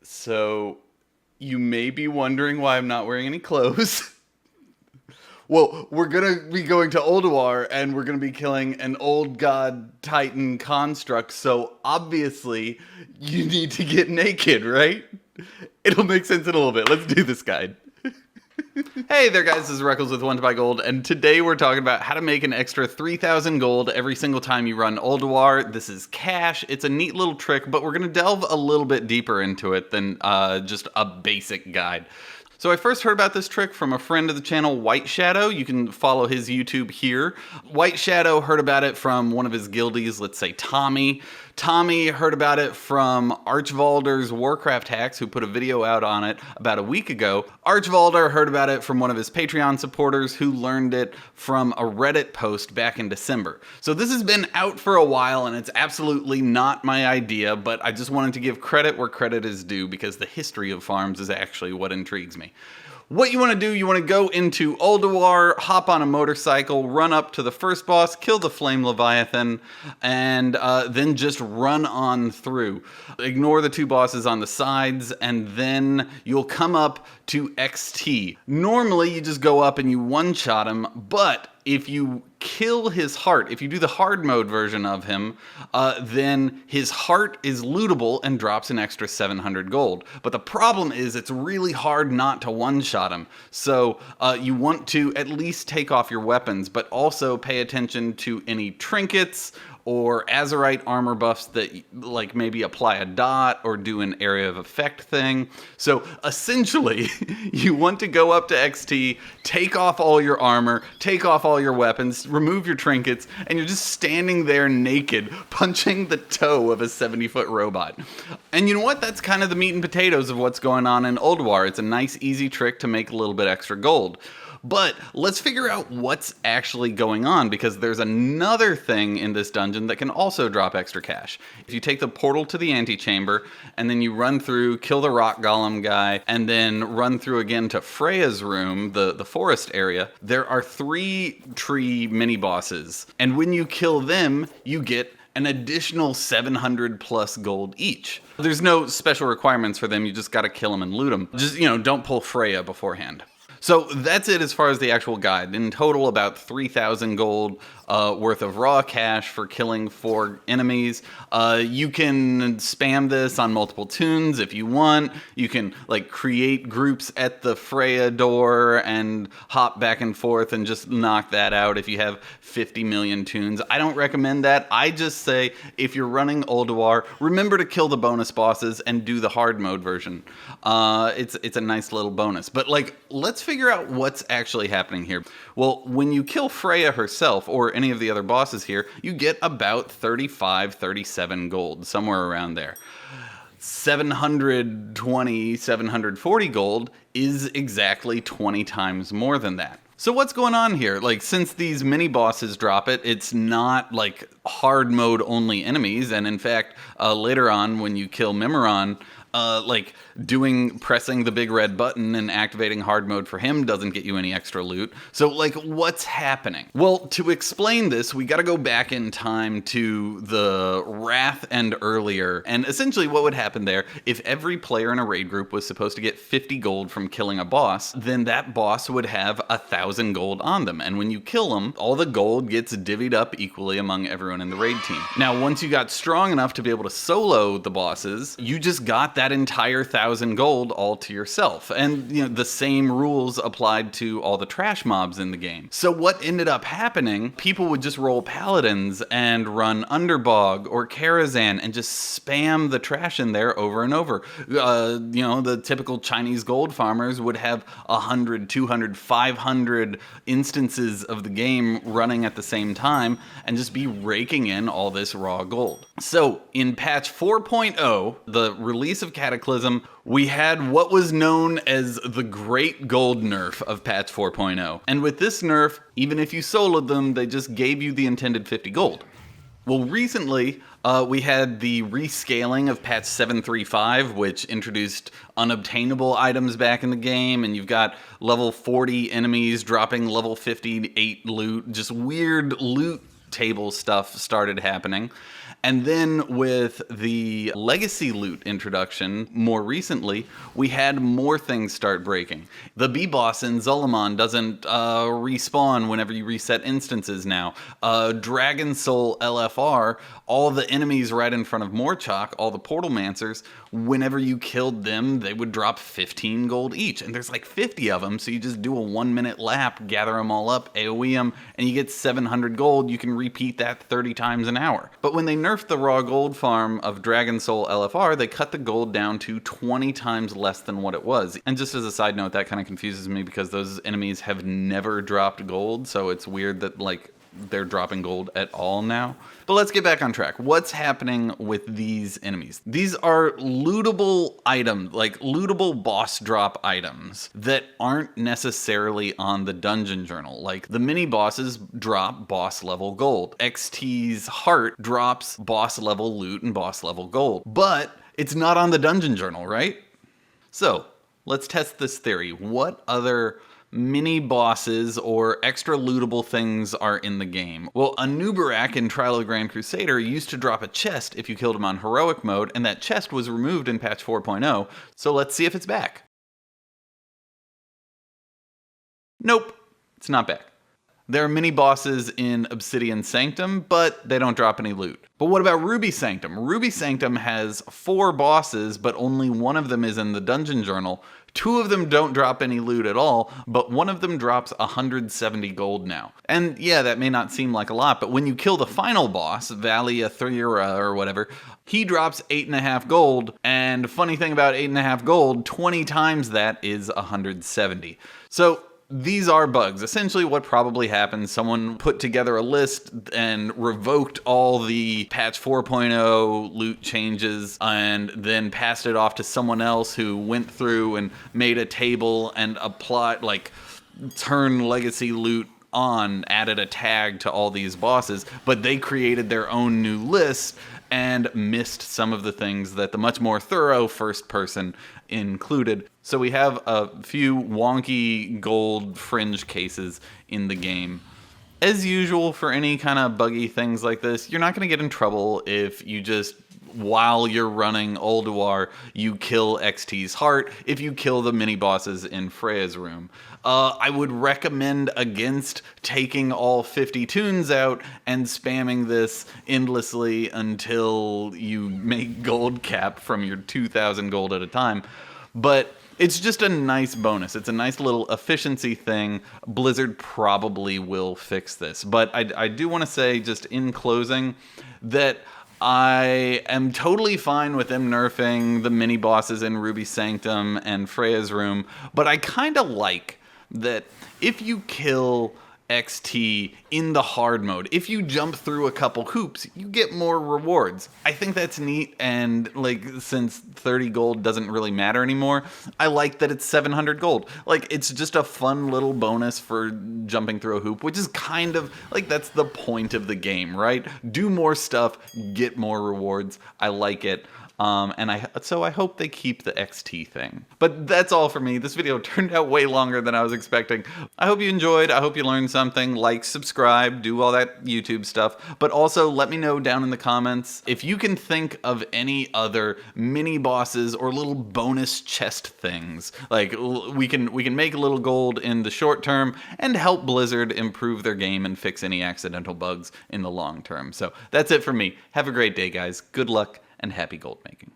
So, you may be wondering why I'm not wearing any clothes. Well, we're gonna be going to Ulduar and we're gonna be killing an old god titan construct, so obviously you need to get naked, right? It'll make sense in a little bit. Let's do this guide. Hey there guys, this is Reckles with WTBGold, and today we're talking about how to make an extra 3,000 gold every single time you run Ulduar. This is cash. It's a neat little trick, but we're going to delve a little bit deeper into it than just a basic guide. So I first heard about this trick from a friend of the channel, White Shadow. You can follow his YouTube here. White Shadow heard about it from one of his guildies, let's say Tommy. Tommy heard about it from Archvalder's Warcraft Hacks, who put a video out on it about a week ago. Archvalder heard about it from one of his Patreon supporters, who learned it from a Reddit post back in December. So this has been out for a while, and it's absolutely not my idea, but I just wanted to give credit where credit is due, because the history of farms is actually what intrigues me. What you want to do, you want to go into Ulduar, hop on a motorcycle, run up to the first boss, kill the Flame Leviathan, and then just run on through. Ignore the two bosses on the sides, and then you'll come up to XT. Normally, you just go up and you one-shot him, but if you kill his heart, if you do the hard mode version of him, then his heart is lootable and drops an extra 700 gold. But the problem is it's really hard not to one-shot him. So you want to at least take off your weapons, but also pay attention to any trinkets or Azurite armor buffs that like maybe apply a dot or do an area of effect thing. So essentially, you want to go up to XT, take off all your armor, take off all your weapons, remove your trinkets, and you're just standing there naked, punching the toe of a 70-foot robot. And you know what? That's kind of the meat and potatoes of what's going on in Ulduar. It's a nice, easy trick to make a little bit extra gold. But let's figure out what's actually going on, because there's another thing in this dungeon that can also drop extra cash. If you take the portal to the antechamber, and then you run through, kill the rock golem guy, and then run through again to Freya's room, the forest area, there are 3 tree mini-bosses. And when you kill them, you get an additional 700 plus gold each. There's no special requirements for them, you just gotta kill them and loot them. Just, don't pull Freya beforehand. So that's it as far as the actual guide. In total, about 3,000 gold worth of raw cash for killing 4 enemies. You can spam this on multiple tunes if you want. You can like create groups at the Freya door and hop back and forth and just knock that out if you have 50 million tunes. I don't recommend that. I just say if you're running Ulduar, remember to kill the bonus bosses and do the hard mode version. It's a nice little bonus. But like, let's figure out what's actually happening here. Well, when you kill Freya herself or any of the other bosses here, you get about 35, 37 gold, somewhere around there. 720, 740 gold is exactly 20 times more than that. So what's going on here? Like, since these mini bosses drop it, it's not like hard mode only enemies. And in fact, later on when you kill Mimiron, like pressing the big red button and activating hard mode for him doesn't get you any extra loot. So like, what's happening? Well, to explain this, we gotta go back in time to the Wrath and earlier. And essentially what would happen there, if every player in a raid group was supposed to get 50 gold from killing a boss, then that boss would have 1,000 gold on them. And when you kill them, all the gold gets divvied up equally among everyone in the raid team. Now, once you got strong enough to be able to solo the bosses, you just got that entire 1,000 gold all to yourself. And the same rules applied to all the trash mobs in the game. So what ended up happening, people would just roll paladins and run Underbog or Karazhan and just spam the trash in there over and over. The typical Chinese gold farmers would have 100, 200, 500 instances of the game running at the same time and just be raking in all this raw gold. So in patch 4.0, the release of Cataclysm, we had what was known as the Great Gold nerf of patch 4.0. And with this nerf, even if you soloed them, they just gave you the intended 50 gold. Well, recently, we had the rescaling of patch 7.3.5, which introduced unobtainable items back in the game, and you've got level 40 enemies dropping level 58 loot, just weird loot table stuff started happening. And then with the legacy loot introduction more recently, we had more things start breaking. The B-Boss in Zul'Aman doesn't respawn whenever you reset instances now. Dragon Soul LFR, all the enemies right in front of Morchok, all the Portal Mancers, whenever you killed them, they would drop 15 gold each. And there's like 50 of them, so you just do a 1-minute lap, gather them all up, AoE them, and you get 700 gold. You can repeat that 30 times an hour. But when they nerfed the raw gold farm of Dragon Soul LFR, they cut the gold down to 20 times less than what it was. And just as a side note, that kind of confuses me because those enemies have never dropped gold, so it's weird that like they're dropping gold at all now. But let's get back on track. What's happening with these enemies? These are lootable items, like lootable boss drop items that aren't necessarily on the dungeon journal. Like the mini bosses drop boss level gold. XT's heart drops boss level loot and boss level gold. But it's not on the dungeon journal, right? So let's test this theory. What other mini bosses or extra lootable things are in the game? Well, a Nubarak in Trial of the Grand Crusader used to drop a chest if you killed him on heroic mode, and that chest was removed in patch 4.0, so let's see if it's back. Nope, it's not back. There are mini bosses in Obsidian Sanctum, but they don't drop any loot. But what about Ruby Sanctum? Ruby Sanctum has 4 bosses, but only one of them is in the dungeon journal. 2 of them don't drop any loot at all, but one of them drops 170 gold now. And yeah, that may not seem like a lot, but when you kill the final boss, Valia Thryura or whatever, he drops 8.5 gold, and funny thing about 8.5 gold, 20 times that is 170. So these are bugs. Essentially what probably happened, someone put together a list and revoked all the patch 4.0 loot changes and then passed it off to someone else who went through and made a table and applied, like, turn legacy loot on, added a tag to all these bosses, but they created their own new list and missed some of the things that the much more thorough first person included. So we have a few wonky gold fringe cases in the game. As usual for any kind of buggy things like this, you're not going to get in trouble if you just, while you're running Ulduar, you kill XT's heart, if you kill the mini bosses in Freya's room. I would recommend against taking all 50 tunes out and spamming this endlessly until you make gold cap from your 2,000 gold at a time. But it's just a nice bonus. It's a nice little efficiency thing. Blizzard probably will fix this. But I do want to say, just in closing, that I am totally fine with them nerfing the mini bosses in Ruby Sanctum and Freya's room, but I kind of like that if you kill XT in the hard mode, if you jump through a couple hoops, you get more rewards. I think that's neat, and like, since 30 gold doesn't really matter anymore, I like that it's 700 gold. Like, it's just a fun little bonus for jumping through a hoop, which is kind of like, that's the point of the game, right? Do more stuff, get more rewards. I like it. So I hope they keep the XT thing. But that's all for me. This video turned out way longer than I was expecting. I hope you enjoyed. I hope you learned something. Like, subscribe, do all that YouTube stuff. But also let me know down in the comments if you can think of any other mini bosses or little bonus chest things. Like, we can make a little gold in the short term and help Blizzard improve their game and fix any accidental bugs in the long term. So that's it for me. Have a great day, guys. Good luck and happy gold making.